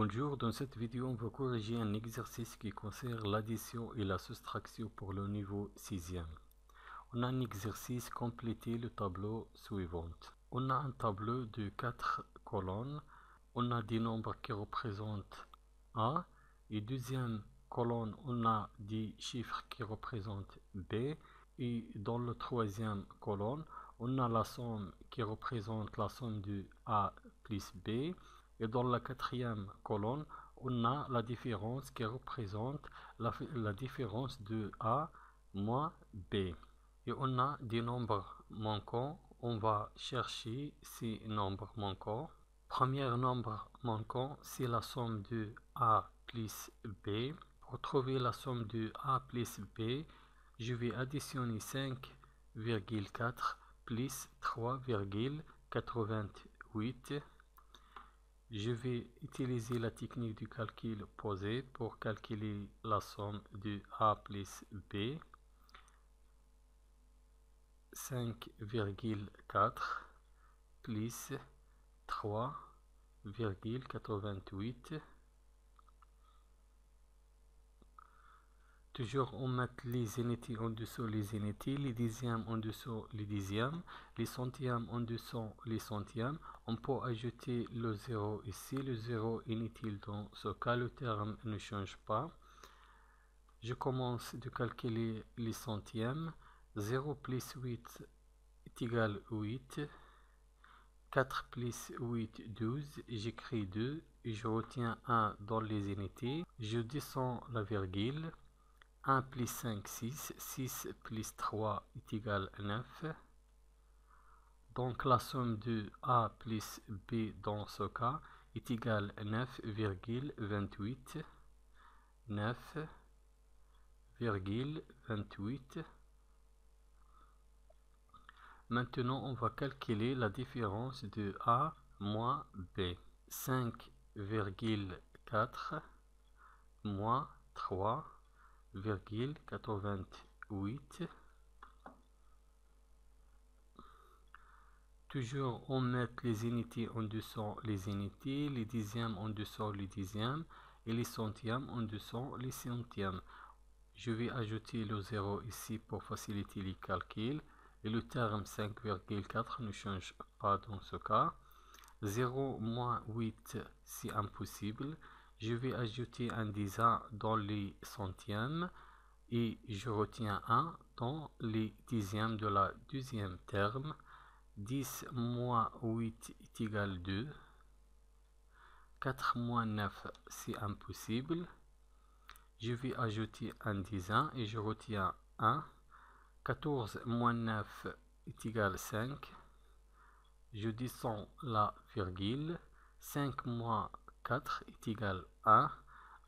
Bonjour, dans cette vidéo on va corriger un exercice qui concerne l'addition et la soustraction pour le niveau 6e. On a un exercice, compléter le tableau suivant. On a un tableau de 4 colonnes, on a des nombres qui représentent A, et deuxième colonne on a des chiffres qui représentent B, et dans la troisième colonne on a la somme qui représente la somme de A plus B. Et dans la quatrième colonne, on a la différence qui représente la différence de A moins B. Et on a des nombres manquants. On va chercher ces nombres manquants. Premier nombre manquant, c'est la somme de A plus B. Pour trouver la somme de A plus B, je vais additionner 5,4 plus 3,88. Je vais utiliser la technique du calcul posé pour calculer la somme de A plus B. 5,4 plus 3,88. Toujours on met les unités en dessous les unités, les dixièmes en dessous les dixièmes, les centièmes en dessous les centièmes. On peut ajouter le 0 ici, le 0 est inutile dans ce cas, le terme ne change pas. Je commence de calculer les centièmes. 0 plus 8 est égal à 8. 4 plus 8, 12. J'écris 2 et je retiens 1 dans les unités. Je descends la virgule. 1 plus 5, 6. 6 plus 3 est égal à 9. Donc la somme de A plus B dans ce cas est égale à 9,28. 9,28. Maintenant, on va calculer la différence de A moins B. 5,4 moins 3,88. Toujours, on met les unités en dessous les unités, les dixièmes en dessous les dixièmes et les centièmes en dessous les centièmes. Je vais ajouter le 0 ici pour faciliter les calculs. Et le terme 5,4 ne change pas dans ce cas. 0 moins 8, c'est impossible. Je vais ajouter un 10 dans les centièmes et je retiens 1 dans les dixièmes de la deuxième terme. 10 moins 8 est égal à 2. 4 moins 9, c'est impossible. Je vais ajouter un 10 et je retiens 1. 14 moins 9 est égal à 5. Je descends la virgule. 5 moins 4 est égal à 1.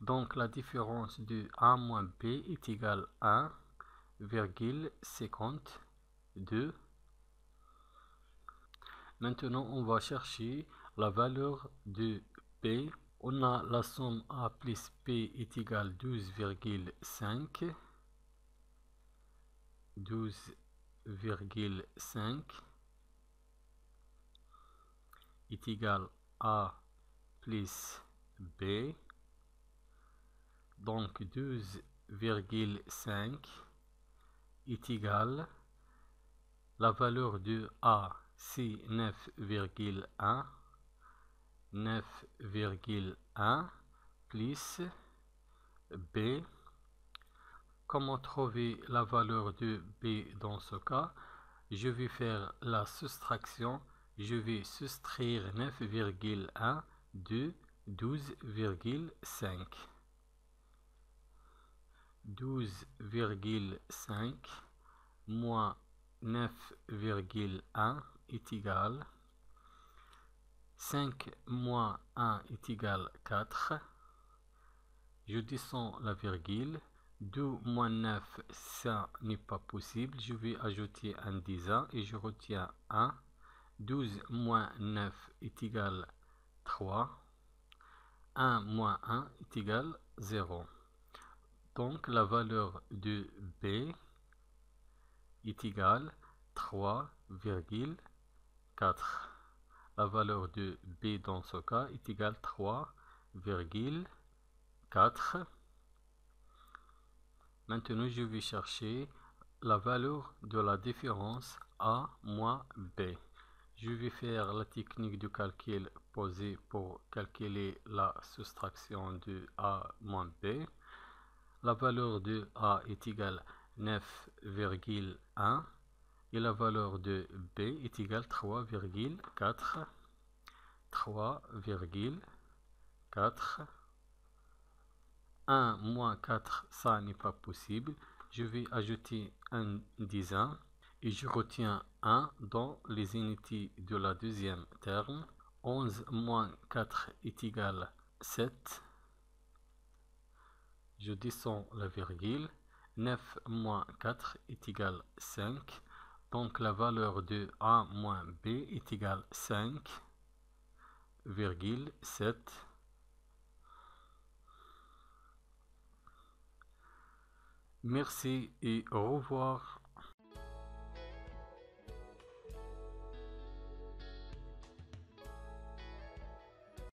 Donc la différence de A moins B est égale à 1,52. Maintenant, on va chercher la valeur de B. On a la somme A plus B est égale à 12,5. 12,5 est égal à A plus B. Donc 12,5 est égal, la valeur de A c'est 9,1. 9,1 plus B. Comment trouver la valeur de B dans ce cas? Je vais faire la soustraction. Je vais soustraire 9,1 de 12,5. 12,5 moins 9,1 est égal. 5 moins 1 est égal à 4. Je descends la virgule. 2 moins 9, ça n'est pas possible. Je vais ajouter un 10 et je retiens 1. 12 moins 9 est égal à 3. 1 moins 1 est égal à 0. Donc la valeur de B est égale à 3,4. La valeur de B dans ce cas est égale à 3,4. Maintenant, je vais chercher la valeur de la différence A moins B. Je vais faire la technique de calcul posée pour calculer la soustraction de A moins B. La valeur de A est égale à 9,1 et la valeur de B est égale à 3,4. 3,4. 1 moins 4, ça n'est pas possible. Je vais ajouter un dizain et je retiens 1 dans les unités de la deuxième terme. 11 moins 4 est égal à 7. Je descends la virgule. 9 moins 4 est égal à 5. Donc la valeur de A moins B est égale à 5,7. Merci et au revoir.